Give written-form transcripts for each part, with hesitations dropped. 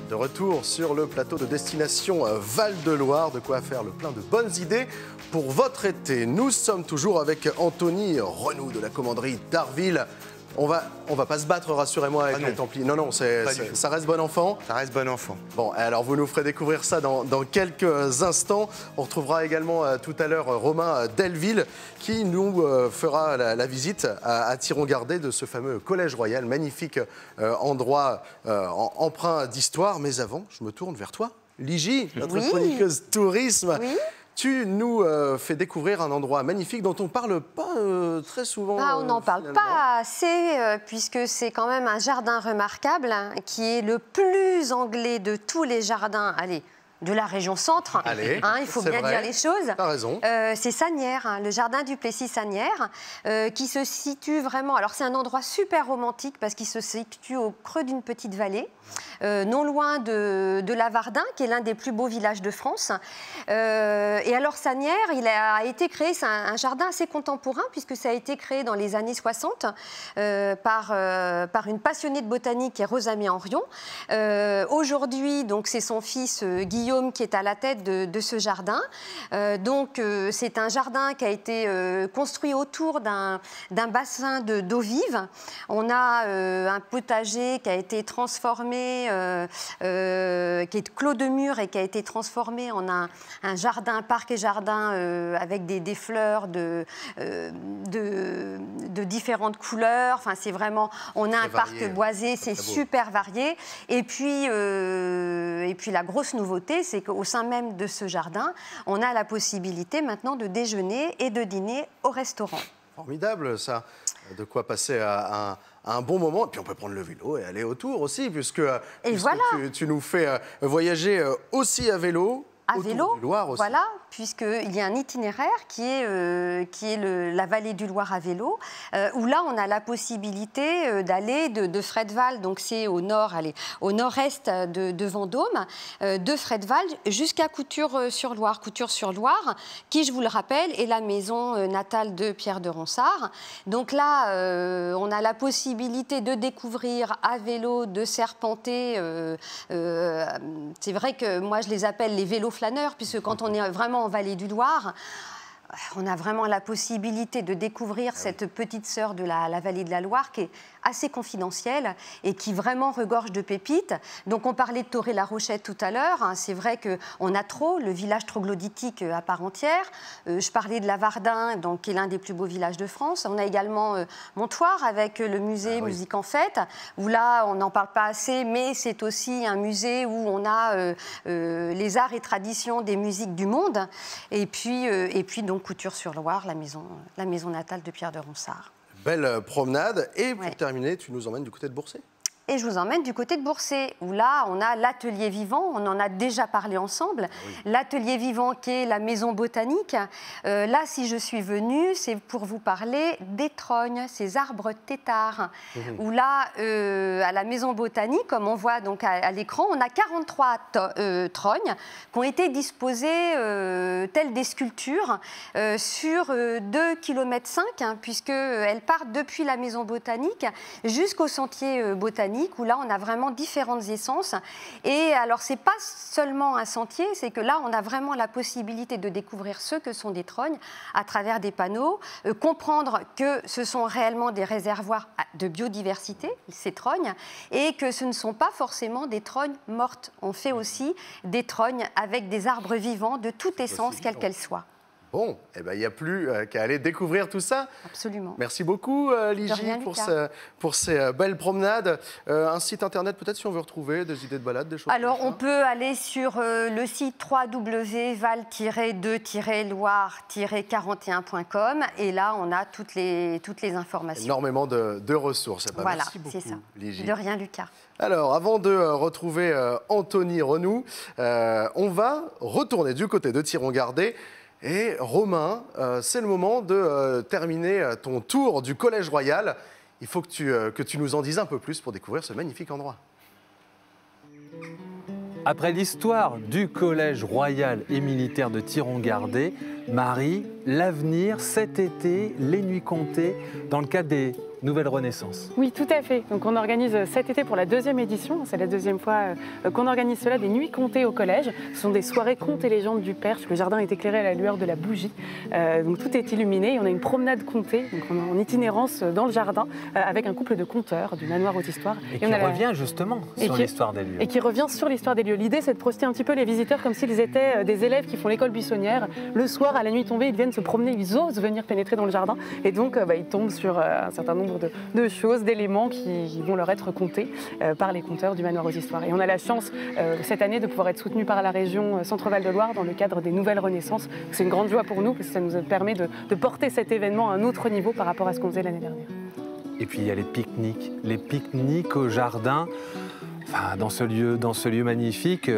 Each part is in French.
De retour sur le plateau de destination Val-de-Loire, de quoi faire le plein de bonnes idées pour votre été. Nous sommes toujours avec Anthony Renou de la commanderie d'Arville. On va pas se battre, rassurez-moi, avec les Templiers. Non, ça reste bon enfant. Ça reste bon enfant. Bon, alors vous nous ferez découvrir ça dans quelques instants. On retrouvera également tout à l'heure Romain Delville qui nous fera la visite à Thiron-Gardé de ce fameux Collège Royal, magnifique endroit empreint d'histoire. Mais avant, je me tourne vers toi, Ligie, notre chroniqueuse tourisme. Oui. Tu nous fais découvrir un endroit magnifique dont on ne parle pas très souvent. On n'en parle pas assez, puisque c'est quand même un jardin remarquable, hein, qui est le plus anglais de tous les jardins. Allez, de la région centre, il faut bien dire les choses. T'as raison. C'est Sagnières, hein, le jardin du Plessis-Sagnières, qui se situe vraiment... Alors c'est un endroit super romantique parce qu'il se situe au creux d'une petite vallée, non loin de Lavardin, qui est l'un des plus beaux villages de France. Et alors Sagnières, il a été créé, c'est un jardin assez contemporain, puisque ça a été créé dans les années 60 par une passionnée de botanique qui est Rosamie Henrion. Aujourd'hui, donc c'est son fils Guillaume qui est à la tête de ce jardin. C'est un jardin qui a été construit autour d'un bassin d'eau vive. On a un potager qui a été transformé, qui est clos de mur et qui a été transformé en un jardin, parc et jardin avec des fleurs de différentes couleurs. Enfin, c'est vraiment, on a un parc boisé, c'est super varié. Et puis la grosse nouveauté, c'est qu'au sein même de ce jardin, on a la possibilité maintenant de déjeuner et de dîner au restaurant. Formidable, ça. De quoi passer à un bon moment. Et puis on peut prendre le vélo et aller autour aussi, puisque voilà. tu nous fais voyager aussi à vélo. À vélo, du Loir aussi. Voilà, puisqu'il y a un itinéraire qui est la vallée du Loir à vélo, où là, on a la possibilité d'aller de Fredval, donc c'est au nord-est de Vendôme, de Fredval jusqu'à Couture-sur-Loire. Couture-sur-Loire, qui, je vous le rappelle, est la maison natale de Pierre de Ronsard. Donc là, on a la possibilité de découvrir à vélo, de serpenter. C'est vrai que moi, je les appelle les vélos flâneurs, puisque quand on est vraiment en vallée du Loir, on a vraiment la possibilité de découvrir cette petite sœur de la vallée de la Loire qui est assez confidentielle et qui vraiment regorge de pépites. Donc on parlait de Toré-la-Rochette tout à l'heure, hein, c'est vrai qu'on a le village troglodytique à part entière. Je parlais de Lavardin, donc, qui est l'un des plus beaux villages de France. On a également Montoire avec le musée Musique en Fête, où là on n'en parle pas assez, mais c'est aussi un musée où on a les arts et traditions des musiques du monde. Et puis donc Couture-sur-Loire, la maison natale de Pierre de Ronsard. Belle promenade. Et pour terminer, tu nous emmènes du côté de Bourset. Et je vous emmène du côté de Bourset, où là, on a l'atelier vivant, on en a déjà parlé ensemble. L'atelier vivant qui est la maison botanique. Là, si je suis venue, c'est pour vous parler des trognes, ces arbres têtards. Où là, à la maison botanique, comme on voit donc à l'écran, on a 43 trognes qui ont été disposées telles des sculptures sur 2,5 km, hein, puisqu'elles partent depuis la maison botanique jusqu'au sentier botanique, où là, on a vraiment différentes essences. Et alors, ce n'est pas seulement un sentier, c'est que là, on a vraiment la possibilité de découvrir ce que sont des trognes à travers des panneaux, comprendre que ce sont réellement des réservoirs de biodiversité, ces trognes, et que ce ne sont pas forcément des trognes mortes. On fait aussi des trognes avec des arbres vivants de toute essence, quelle qu'elle soit. Bon, il n'y a plus qu'à aller découvrir tout ça. Absolument. Merci beaucoup, Ligie, pour ces belles promenades. Un site internet, peut-être, si on veut retrouver des idées de balade, des choses. Alors, on peut aller sur le site www.val-2-loire-41.com et là, on a toutes les informations. Énormément de ressources. Voilà, merci beaucoup, c'est ça. Ligie. De rien, Lucas. Alors, avant de retrouver Anthony Renou, on va retourner du côté de Thiron-Gardé. Et Romain, c'est le moment de terminer ton tour du Collège Royal. Il faut que tu nous en dises un peu plus pour découvrir ce magnifique endroit. Après l'histoire du Collège Royal et Militaire de Thiron-Gardé, Marie, l'avenir, cet été, les nuits comptées, dans le cadre des Nouvelle Renaissance. Oui, tout à fait. Donc on organise cet été pour la 2e édition, c'est la 2e fois qu'on organise cela, des nuits comptées au collège. Ce sont des soirées contes et légendes du Perche. Le jardin est éclairé à la lueur de la bougie. Donc tout est illuminé. Et on a une promenade contée, donc on est en itinérance dans le jardin avec un couple de conteurs du manoir aux histoires. Et qui revient justement sur l'histoire des lieux. Et qui revient sur l'histoire des lieux. L'idée, c'est de projeter un petit peu les visiteurs comme s'ils étaient des élèves qui font l'école buissonnière. Le soir, à la nuit tombée, ils viennent se promener, ils osent venir pénétrer dans le jardin. Et donc, ils tombent sur un certain nombre de choses, d'éléments qui vont leur être contés par les conteurs du manoir aux histoires. Et on a la chance, cette année, de pouvoir être soutenu par la région Centre-Val de Loire dans le cadre des Nouvelles Renaissances. C'est une grande joie pour nous, parce que ça nous permet de porter cet événement à un autre niveau par rapport à ce qu'on faisait l'année dernière. Et puis il y a les pique-niques au jardin, enfin, dans ce lieu magnifique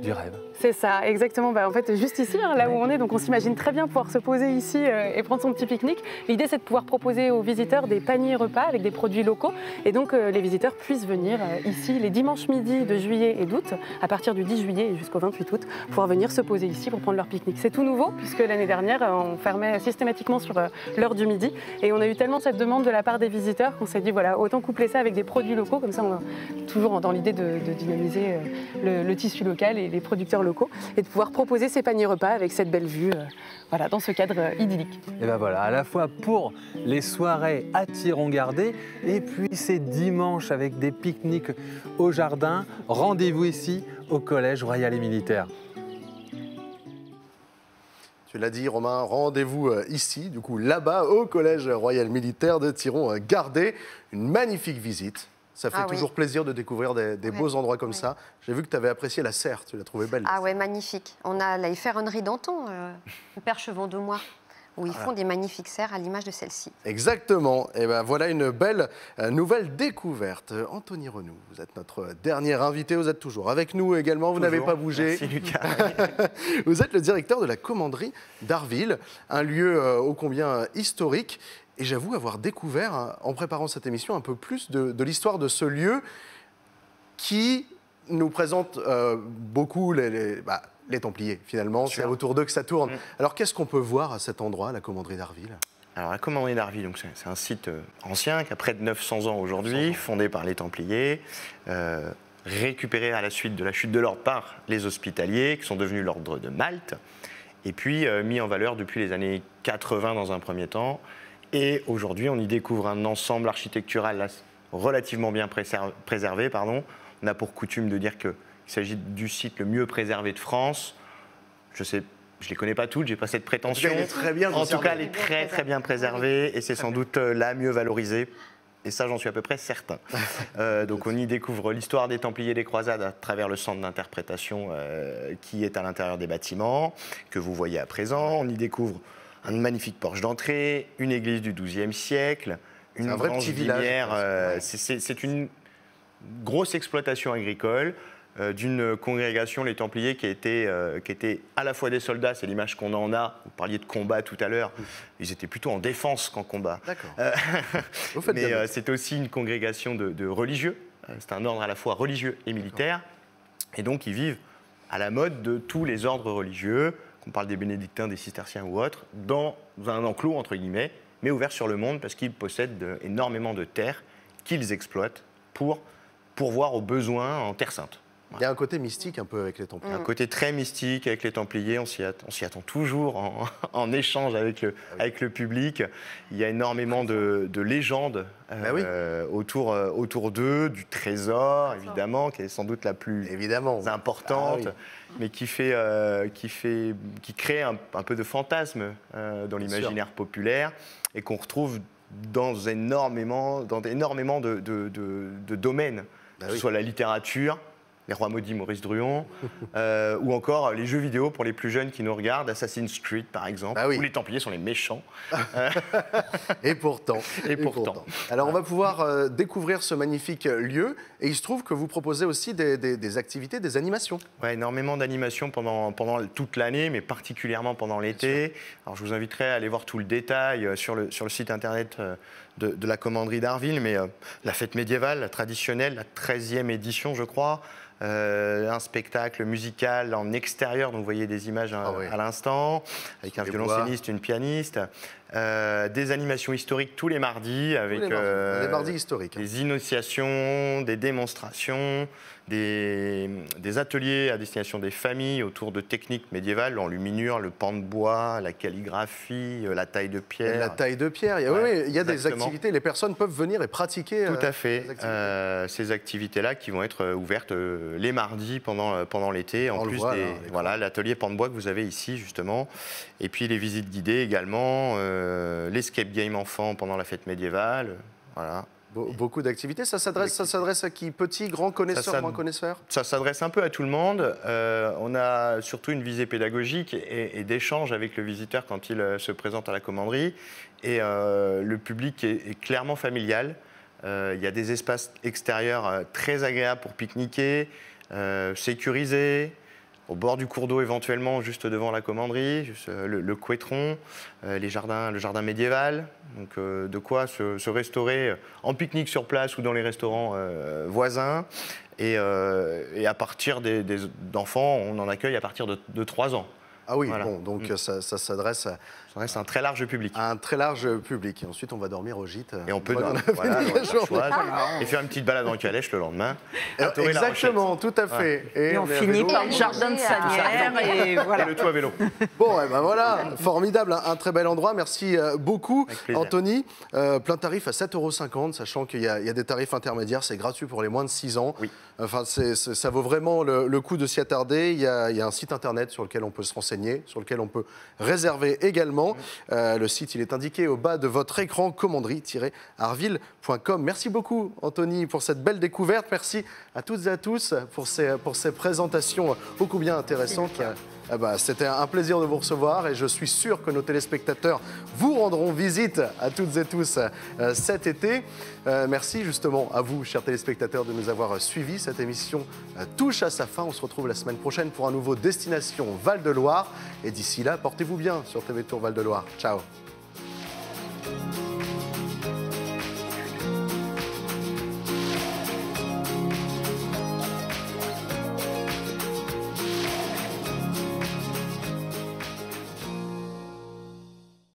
du rêve. C'est ça, exactement. En fait, juste ici, là où on est, donc on s'imagine très bien pouvoir se poser ici et prendre son petit pique-nique. L'idée, c'est de pouvoir proposer aux visiteurs des paniers repas avec des produits locaux. Et donc, les visiteurs puissent venir ici les dimanches midi de juillet et d'août, à partir du 10 juillet jusqu'au 28 août, pouvoir venir se poser ici pour prendre leur pique-nique. C'est tout nouveau, puisque l'année dernière, on fermait systématiquement sur l'heure du midi. Et on a eu tellement cette demande de la part des visiteurs qu'on s'est dit, voilà, autant coupler ça avec des produits locaux. Comme ça, on a toujours dans l'idée de dynamiser le tissu local et les producteurs locaux, et de pouvoir proposer ces paniers repas avec cette belle vue, voilà, dans ce cadre idyllique. Et ben voilà, à la fois pour les soirées à Thiron-Gardé et puis ces dimanches avec des pique-niques au jardin. Rendez-vous ici au Collège Royal et Militaire. Tu l'as dit, Romain, rendez-vous ici, du coup là-bas, au Collège Royal Militaire de Thiron-Gardé. Une magnifique visite. Ça fait toujours plaisir de découvrir des beaux endroits comme ça. J'ai vu que tu avais apprécié la serre, tu l'as trouvée belle. Ah ouais, magnifique. On a la ferronnerie d'Anton, le Perche Vendômois, où ils font des magnifiques serres à l'image de celle-ci. Exactement. Et ben voilà une belle nouvelle découverte. Anthony Renou, vous êtes notre dernier invité. Vous êtes toujours avec nous également. Vous n'avez pas bougé. Merci Lucas. Vous êtes le directeur de la commanderie d'Arville, un lieu ô combien historique. Et j'avoue avoir découvert, en préparant cette émission, un peu plus de l'histoire de ce lieu qui nous présente beaucoup les Templiers, finalement. C'est autour d'eux que ça tourne. Alors, qu'est-ce qu'on peut voir à cet endroit, la commanderie d'Arville ? Alors, la commanderie d'Arville, c'est un site ancien qui a près de 900 ans aujourd'hui, fondé par les Templiers, récupéré à la suite de la chute de l'ordre par les Hospitaliers, qui sont devenus l'ordre de Malte, et puis mis en valeur depuis les années 80 dans un premier temps. Et aujourd'hui, on y découvre un ensemble architectural là, relativement bien préservé. On a pour coutume de dire qu'il s'agit du site le mieux préservé de France. Je ne les connais pas toutes, je n'ai pas cette prétention. En tout cas, elle est très, très bien préservée et c'est sans doute la mieux valorisée. Et ça, j'en suis à peu près certain. Donc, on y découvre l'histoire des Templiers des Croisades à travers le centre d'interprétation qui est à l'intérieur des bâtiments, que vous voyez à présent. On y découvre un magnifique porche d'entrée, une église du XIIe siècle, une un vrai petit village. C'est une grosse exploitation agricole d'une congrégation, les Templiers, qui était à la fois des soldats, c'est l'image qu'on en a. Vous parliez de combat tout à l'heure. Ils étaient plutôt en défense qu'en combat. D'accord. Mais c'est aussi une congrégation de religieux. C'est un ordre à la fois religieux et militaire. Et donc, ils vivent à la mode de tous les ordres religieux, qu'on parle des bénédictins, des cisterciens ou autres, dans un enclos, entre guillemets, mais ouvert sur le monde parce qu'ils possèdent énormément de terres qu'ils exploitent pour pourvoir aux besoins en Terre Sainte. Il y a un côté mystique un peu avec les Templiers. Un côté très mystique avec les Templiers, on s'y attend toujours en échange avec le public. Il y a énormément de légendes autour d'eux, du trésor, évidemment, qui est sans doute la plus importante, mais qui crée un peu de fantasme dans l'imaginaire populaire et qu'on retrouve dans énormément de domaines, que ce soit la littérature, Les Rois Maudits, Maurice Druon, ou encore les jeux vidéo pour les plus jeunes qui nous regardent, Assassin's Creed par exemple, où les Templiers sont les méchants. Et pourtant. Alors on va pouvoir découvrir ce magnifique lieu, et il se trouve que vous proposez aussi des activités, des animations. Oui, énormément d'animations pendant toute l'année, mais particulièrement pendant l'été. Alors je vous inviterai à aller voir tout le détail sur le site internet de la commanderie d'Arville, mais la fête médiévale, traditionnelle, la 13e édition je crois, un spectacle musical en extérieur, donc vous voyez des images à l'instant, avec un violoncelliste, une pianiste, des animations historiques tous les mardis avec les mardis historiques. des initiations, des démonstrations, des ateliers à destination des familles autour de techniques médiévales, l'enluminure, le pan de bois, la calligraphie, la taille de pierre. La taille de pierre, il y a des activités, les personnes peuvent venir et pratiquer. Tout à fait, ces activités-là qui vont être ouvertes les mardis pendant l'été, en plus l'atelier pan de bois que vous avez ici justement, et puis les visites guidées également, l'escape game enfant pendant la fête médiévale, voilà. Beaucoup d'activités. Ça s'adresse à qui? Petits, grands connaisseurs, moins connaisseurs? Ça s'adresse un peu à tout le monde. On a surtout une visée pédagogique et d'échange avec le visiteur quand il se présente à la commanderie. Et le public est clairement familial. Il y a des espaces extérieurs très agréables pour pique-niquer, sécurisés, au bord du cours d'eau éventuellement, juste devant la commanderie, juste, le couëtron, le jardin médiéval. Donc de quoi se restaurer en pique-nique sur place ou dans les restaurants voisins. Et à partir d'enfants, on en accueille à partir de 3 ans. Ah oui, bon, donc ça s'adresse à un très large public. À un très large public. Et ensuite, on va dormir au gîte. Et on peut dormir et faire une petite balade en calèche le lendemain. Exactement, tout à fait. Et on finit par le jardin de Sanière et voilà. Et le toit vélo. Bon, et ben voilà, formidable, un très bel endroit. Merci beaucoup, Anthony. Plein tarif à 7,50 €, sachant qu'il y a des tarifs intermédiaires. C'est gratuit pour les moins de 6 ans. Oui. Enfin, ça vaut vraiment le coup de s'y attarder. Il y a un site internet sur lequel on peut se renseigner, sur lequel on peut réserver également. Le site, il est indiqué au bas de votre écran, commanderie-arville.com. Merci beaucoup, Anthony, pour cette belle découverte. Merci à toutes et à tous pour ces présentations ô combien intéressantes. C'était un plaisir de vous recevoir et je suis sûr que nos téléspectateurs vous rendront visite à toutes et tous cet été. Merci justement à vous, chers téléspectateurs, de nous avoir suivis. Cette émission touche à sa fin. On se retrouve la semaine prochaine pour un nouveau Destination Val-de-Loire. Et d'ici là, portez-vous bien sur TV Tour Val-de-Loire. Ciao.